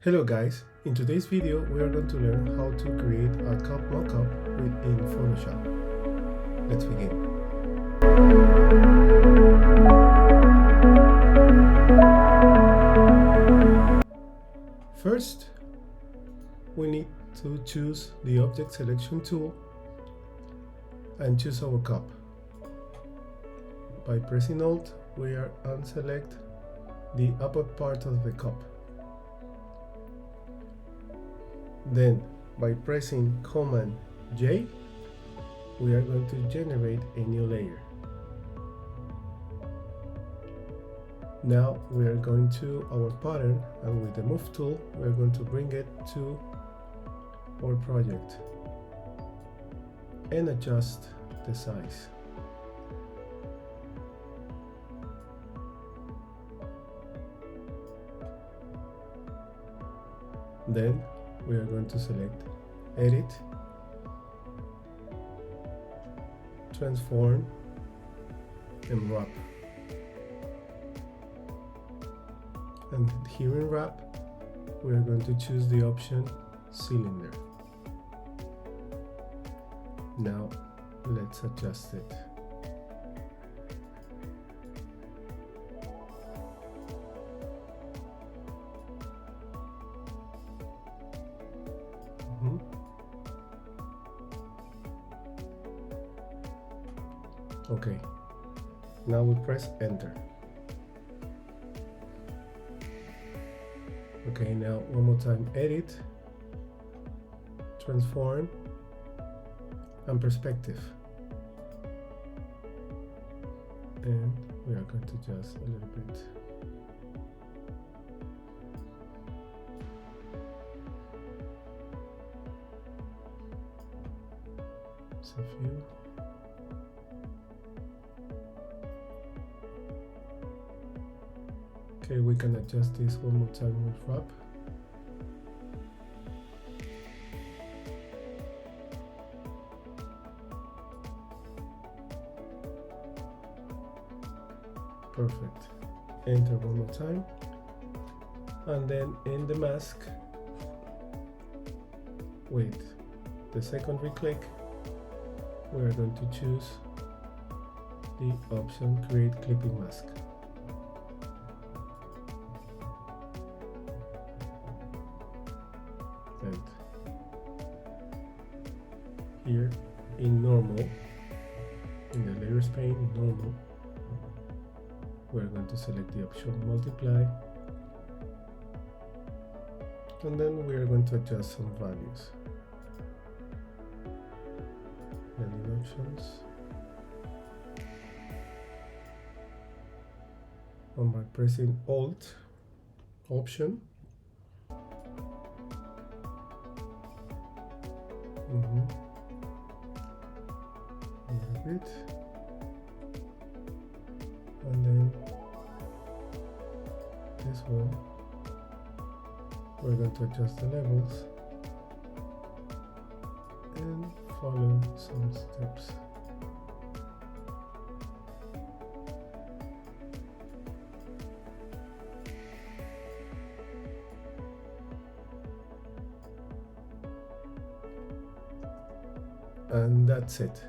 Hello guys, in today's video we are going to learn how to create a cup mockup within Photoshop. Let's begin. First, we need to choose the object selection tool and choose our cup. By pressing Alt, we are unselect the upper part of the cup. Then, by pressing Command J, we are going to generate a new layer. Now we are going to our pattern, and with the Move tool, we are going to bring it to our project and adjust the size. Then we are going to select Edit, Transform, and Wrap. And here in Wrap, we are going to choose the option Cylinder. Now let's adjust it. Okay, now we press Enter. Okay, now one more time, Edit, Transform, and Perspective. And we are going to adjust a little bit. Just a few. Okay, we can adjust this one more time with Wrap. Perfect. Enter one more time. And then in the mask, with the secondary click, we are going to choose the option Create Clipping Mask. And here in normal, in the layers pane in normal, we're going to select the option multiply, and then we are going to adjust some values. Blending options, and by pressing Alt option, a little bit, and then this one, we're going to adjust the levels and follow some steps. And that's it.